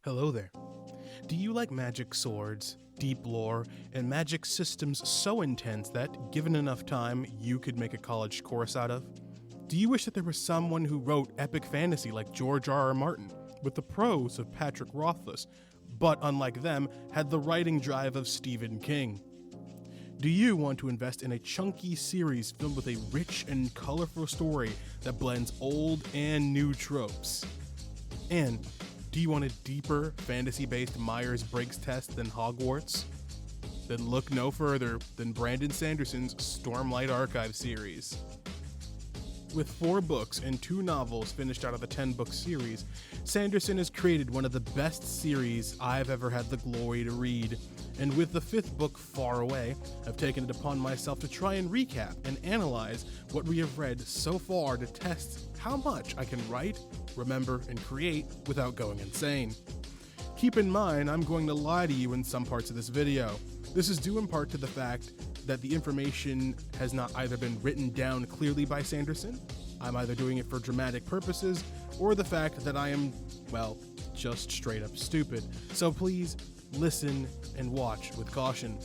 Hello there. Do you like magic swords, deep lore, and magic systems so intense that, given enough time, you could make a college course out of? Do you wish that there was someone who wrote epic fantasy like George R.R. Martin, with the prose of Patrick Rothfuss, but unlike them, had the writing drive of Stephen King? Do you want to invest in a chunky series filled with a rich and colorful story that blends old and new tropes? And do you want a deeper, fantasy-based Myers-Briggs test than Hogwarts? Then look no further than Brandon Sanderson's Stormlight Archive series. With 4 books and 2 novels finished out of the 10-book series, Sanderson has created one of the best series I've ever had the glory to read. And with the 5th book far away, I've taken it upon myself to try and recap and analyze what we have read so far to test how much I can write, remember, and create without going insane. Keep in mind, I'm going to lie to you in some parts of this video. This is due in part to the fact that the information has not either been written down clearly by Sanderson, I'm either doing it for dramatic purposes, or the fact that I am, well, just straight up stupid. So please listen and watch with caution.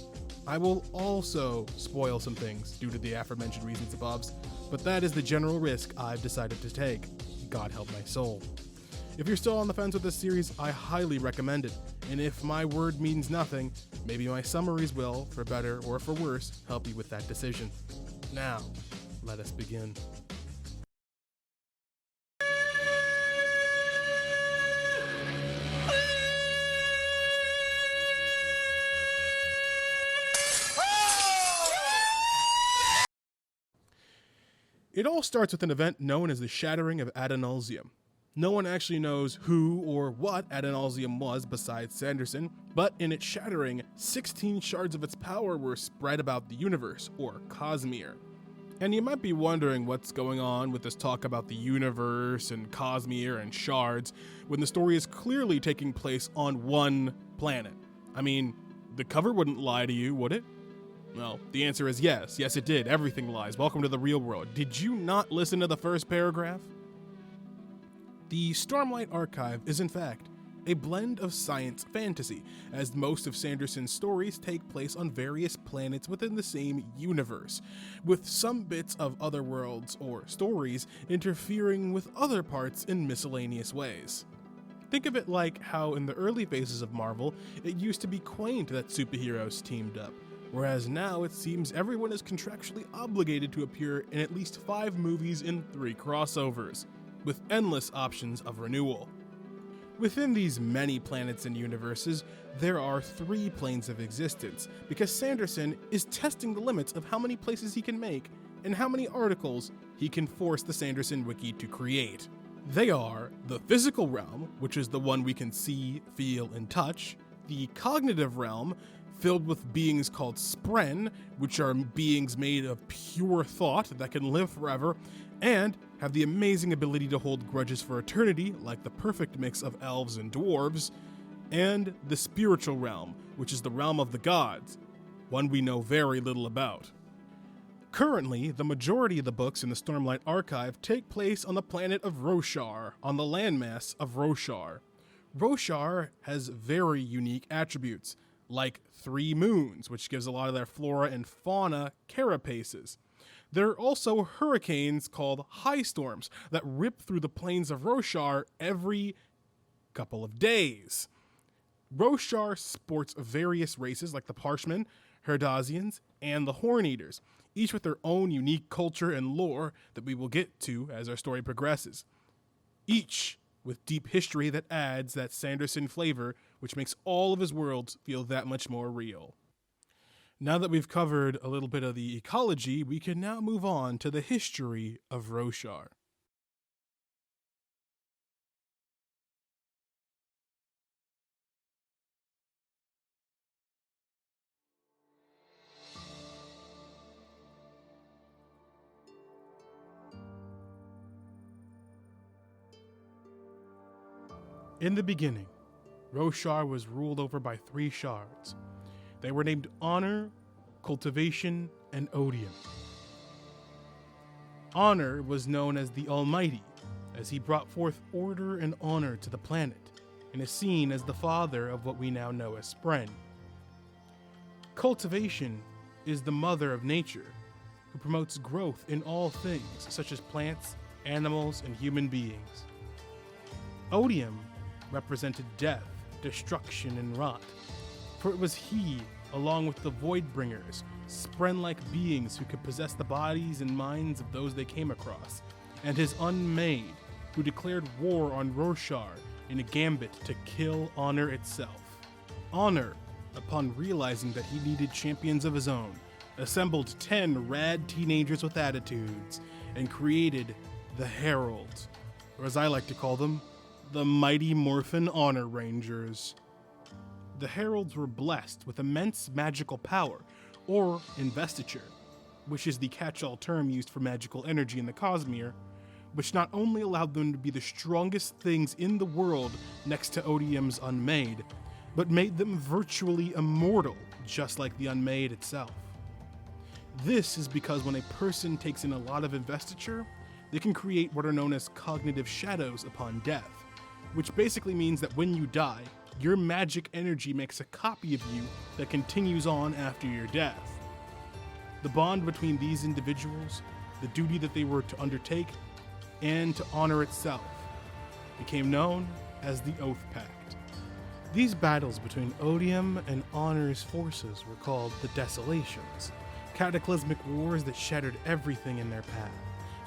I will also spoil some things due to the aforementioned reasons above, but that is the general risk I've decided to take. God help my soul. If you're still on the fence with this series, I highly recommend it. And if my word means nothing, maybe my summaries will, for better or for worse, help you with that decision. Now, let us begin. It all starts with an event known as the Shattering of Adonalsium. No one actually knows who or what Adonalsium was besides Sanderson, but in its shattering, 16 shards of its power were spread about the universe, or Cosmere. And you might be wondering what's going on with this talk about the universe and Cosmere and shards, when the story is clearly taking place on one planet. I mean, the cover wouldn't lie to you, would it? Well, the answer is yes. Yes, it did. Everything lies. Welcome to the real world. Did you not listen to the first paragraph? The Stormlight Archive is, in fact, a blend of science fantasy, as most of Sanderson's stories take place on various planets within the same universe, with some bits of other worlds or stories interfering with other parts in miscellaneous ways. Think of it like how in the early phases of Marvel, it used to be quaint that superheroes teamed up, whereas now it seems everyone is contractually obligated to appear in at least 5 movies and 3 crossovers, with endless options of renewal. Within these many planets and universes, there are 3 planes of existence, because Sanderson is testing the limits of how many places he can make and how many articles he can force the Sanderson Wiki to create. They are the physical realm, which is the one we can see, feel, and touch, the cognitive realm, filled with beings called Spren, which are beings made of pure thought that can live forever, and have the amazing ability to hold grudges for eternity, like the perfect mix of elves and dwarves, and the spiritual realm, which is the realm of the gods, one we know very little about. Currently, the majority of the books in the Stormlight Archive take place on the planet of Roshar, on the landmass of Roshar. Roshar has very unique attributes, like 3 moons, which gives a lot of their flora and fauna carapaces. There are also hurricanes called high storms that rip through the plains of Roshar every couple of days. Roshar sports various races like the Parshmen, Herdazians, and the Horn-Eaters, each with their own unique culture and lore that we will get to as our story progresses. Each with deep history that adds that Sanderson flavor, which makes all of his worlds feel that much more real. Now that we've covered a little bit of the ecology, we can now move on to the history of Roshar. In the beginning, Roshar was ruled over by 3 shards. They were named Honor, Cultivation, and Odium. Honor was known as the Almighty, as he brought forth order and honor to the planet, and is seen as the father of what we now know as Spren. Cultivation is the mother of nature, who promotes growth in all things, such as plants, animals, and human beings. Odium represented death, destruction, and rot, for it was he, along with the Voidbringers, Spren-like beings who could possess the bodies and minds of those they came across, and his Unmade, who declared war on Roshar in a gambit to kill Honor itself. Honor, upon realizing that he needed champions of his own, assembled 10 rad teenagers with attitudes and created the Heralds, or as I like to call them, the Mighty Morphin Honor Rangers. The Heralds were blessed with immense magical power, or investiture, which is the catch-all term used for magical energy in the Cosmere, which not only allowed them to be the strongest things in the world next to Odium's Unmade, but made them virtually immortal, just like the Unmade itself. This is because when a person takes in a lot of investiture, they can create what are known as cognitive shadows upon death, which basically means that when you die, your magic energy makes a copy of you that continues on after your death. The bond between these individuals, the duty that they were to undertake, and to honor itself, became known as the Oath Pact. These battles between Odium and Honor's forces were called the Desolations, cataclysmic wars that shattered everything in their path,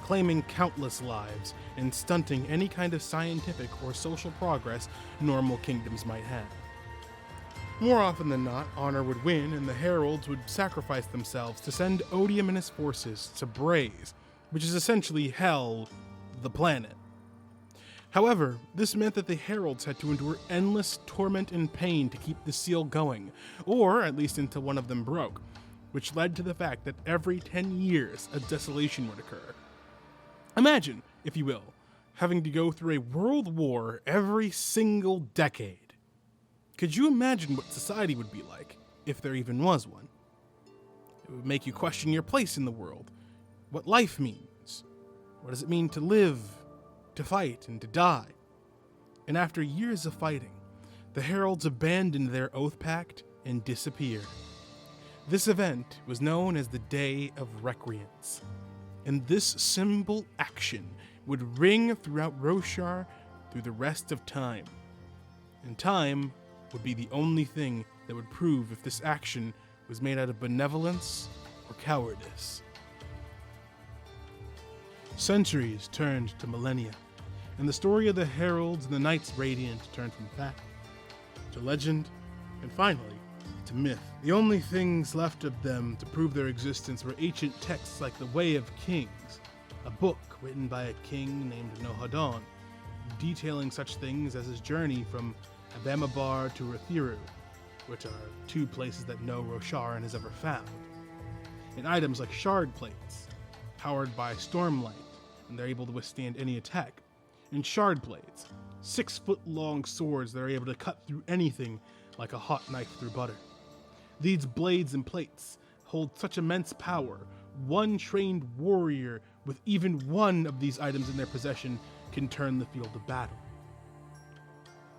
claiming countless lives and stunting any kind of scientific or social progress normal kingdoms might have. More often than not, Honor would win and the Heralds would sacrifice themselves to send Odium and his forces to Braze, which is essentially Hell, the planet. However, this meant that the Heralds had to endure endless torment and pain to keep the seal going, or at least until one of them broke, which led to the fact that every 10 years a desolation would occur. Imagine, if you will, having to go through a world war every single decade. Could you imagine what society would be like, if there even was one? It would make you question your place in the world, what life means, what does it mean to live, to fight, and to die. And after years of fighting, the Heralds abandoned their Oath Pact and disappeared. This event was known as the Day of Recreance, and this simple action would ring throughout Roshar through the rest of time. And time would be the only thing that would prove if this action was made out of benevolence or cowardice. Centuries turned to millennia, and the story of the Heralds and the Knights Radiant turned from fact to legend, and finally, to myth. The only things left of them to prove their existence were ancient texts like the Way of Kings, a book written by a king named Nohadon, detailing such things as his journey from Abamabar to Rathiru, which are two places that no Rosharan has ever found, and items like shard plates, powered by Stormlight, and they're able to withstand any attack, and shard blades, 6-foot-long swords that are able to cut through anything like a hot knife through butter. These blades and plates hold such immense power, one trained warrior with even one of these items in their possession can turn the field of battle.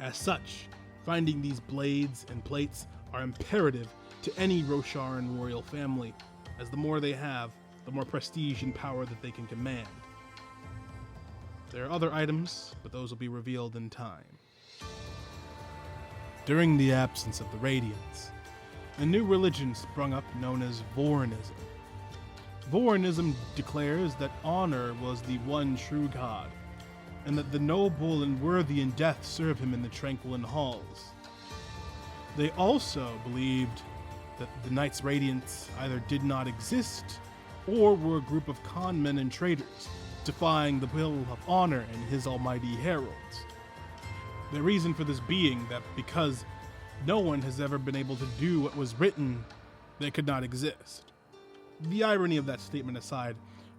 As such, finding these blades and plates are imperative to any Rosharan royal family, as the more they have, the more prestige and power that they can command. There are other items, but those will be revealed in time. During the absence of the Radiants, a new religion sprung up known as Vorinism. Vorinism declares that Honor was the one true god, and that the noble and worthy in death serve him in the tranquil halls. They also believed that the Knights Radiant either did not exist, or were a group of con men and traitors, defying the will of Honor and his almighty heralds. The reason for this being that because no one has ever been able to do what was written, they could not exist. The irony of that statement aside,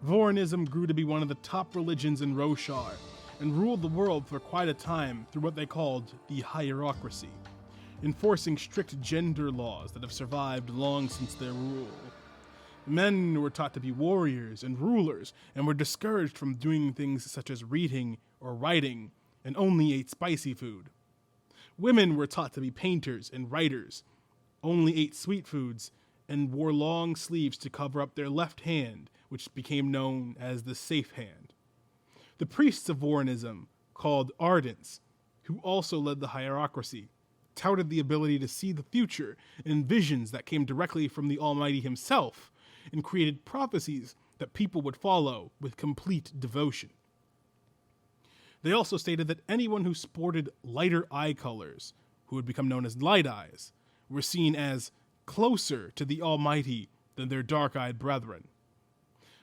Vorinism grew to be one of the top religions in Roshar, and ruled the world for quite a time through what they called the hierocracy, enforcing strict gender laws that have survived long since their rule. Men were taught to be warriors and rulers, and were discouraged from doing things such as reading or writing, and only ate spicy food. Women were taught to be painters and writers, only ate sweet foods, and wore long sleeves to cover up their left hand, which became known as the safe hand. The priests of Vorinism, called Ardents, who also led the hierocracy, touted the ability to see the future in visions that came directly from the Almighty himself, and created prophecies that people would follow with complete devotion. They also stated that anyone who sported lighter eye colors, who would become known as light eyes, were seen as closer to the Almighty than their dark-eyed brethren.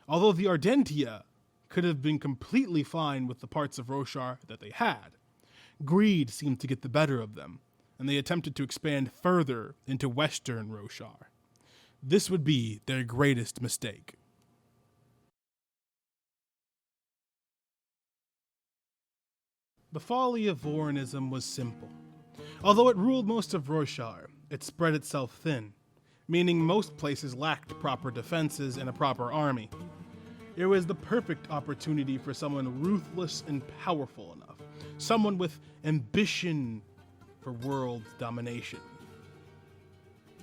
Although the Ardentia could have been completely fine with the parts of Roshar that they had, greed seemed to get the better of them, and they attempted to expand further into Western Roshar. This would be their greatest mistake. The folly of Vorinism was simple. Although it ruled most of Roshar, it spread itself thin, meaning most places lacked proper defenses and a proper army. It was the perfect opportunity for someone ruthless and powerful enough, someone with ambition for world domination.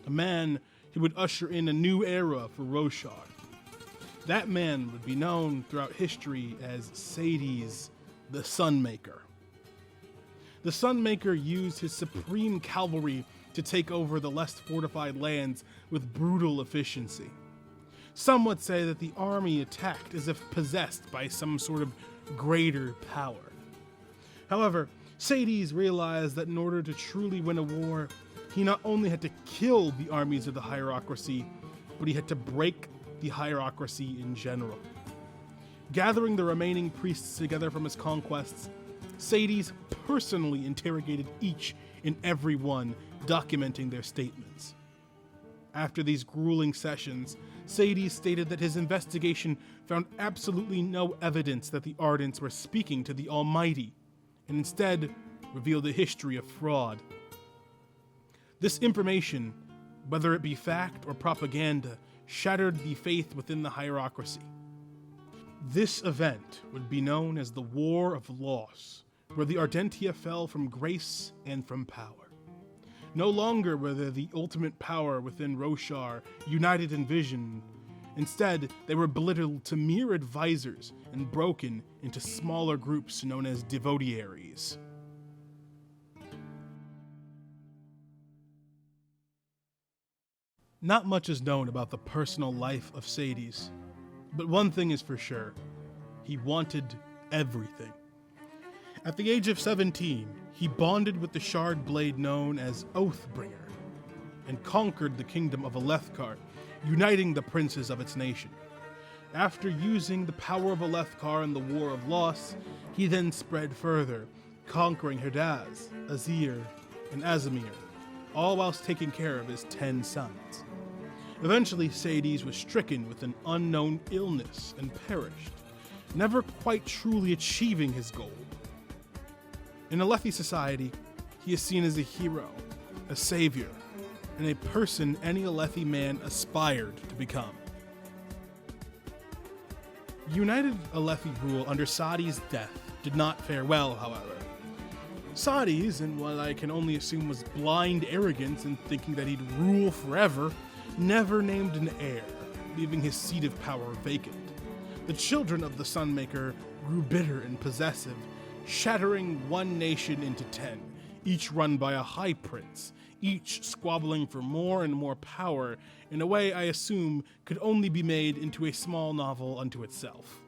A man who would usher in a new era for Roshar. That man would be known throughout history as Sades, the Sunmaker. The Sunmaker used his supreme cavalry to take over the less fortified lands with brutal efficiency. Some would say that the army attacked as if possessed by some sort of greater power. However, Sades realized that in order to truly win a war, he not only had to kill the armies of the hierocracy, but he had to break the hierocracy in general. Gathering the remaining priests together from his conquests, Sades personally interrogated each and every one, documenting their statements. After these grueling sessions, Sades stated that his investigation found absolutely no evidence that the Ardents were speaking to the Almighty, and instead revealed a history of fraud. This information, whether it be fact or propaganda, shattered the faith within the hierocracy. This event would be known as the War of Loss, where the Ardentia fell from grace and from power. No longer were they the ultimate power within Roshar, united in vision. Instead, they were belittled to mere advisors and broken into smaller groups known as devotiaries. Not much is known about the personal life of Sades, but one thing is for sure: he wanted everything. At the age of 17, he bonded with the shard blade known as Oathbringer, and conquered the kingdom of Alethkar, uniting the princes of its nation. After using the power of Alethkar in the War of Loss, he then spread further, conquering Herdaz, Azir, and Azamir, all whilst taking care of his 10 sons. Eventually, Sades was stricken with an unknown illness and perished, never quite truly achieving his goal. In Alethi society, he is seen as a hero, a savior, and a person any Alethi man aspired to become. United Alethi rule under Sades' death did not fare well, however. Sades, in what I can only assume was blind arrogance and thinking that he'd rule forever, never named an heir, leaving his seat of power vacant. The children of the Sunmaker grew bitter and possessive, shattering one nation into 10, each run by a high prince, each squabbling for more and more power in a way I assume could only be made into a small novel unto itself.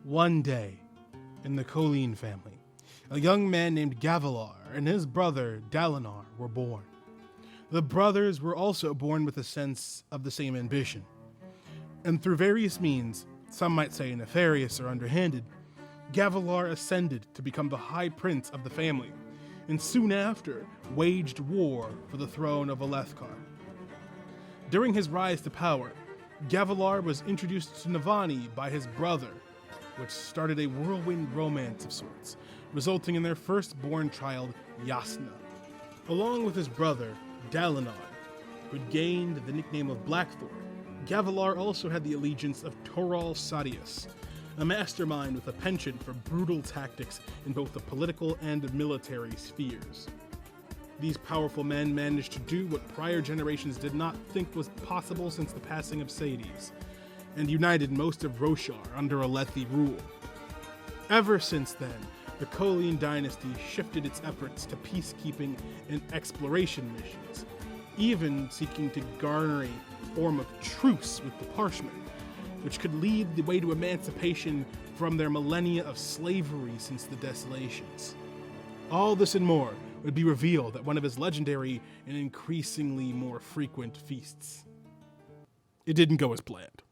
One day, in the Colleen family, a young man named Gavilar and his brother Dalinar were born. The brothers were also born with a sense of the same ambition. And through various means, some might say nefarious or underhanded, Gavilar ascended to become the high prince of the family, and soon after waged war for the throne of Alethkar. During his rise to power, Gavilar was introduced to Navani by his brother, which started a whirlwind romance of sorts, resulting in their firstborn child, Yasna. Along with his brother, Dalinar, who had gained the nickname of Blackthorn, Gavilar also had the allegiance of Toral Sadius, a mastermind with a penchant for brutal tactics in both the political and military spheres. These powerful men managed to do what prior generations did not think was possible since the passing of Sades, and united most of Roshar under Alethi rule. Ever since then, the Colleen dynasty shifted its efforts to peacekeeping and exploration missions, even seeking to garner a form of truce with the Parshmen, which could lead the way to emancipation from their millennia of slavery since the Desolations. All this and more would be revealed at one of his legendary and increasingly more frequent feasts. It didn't go as planned.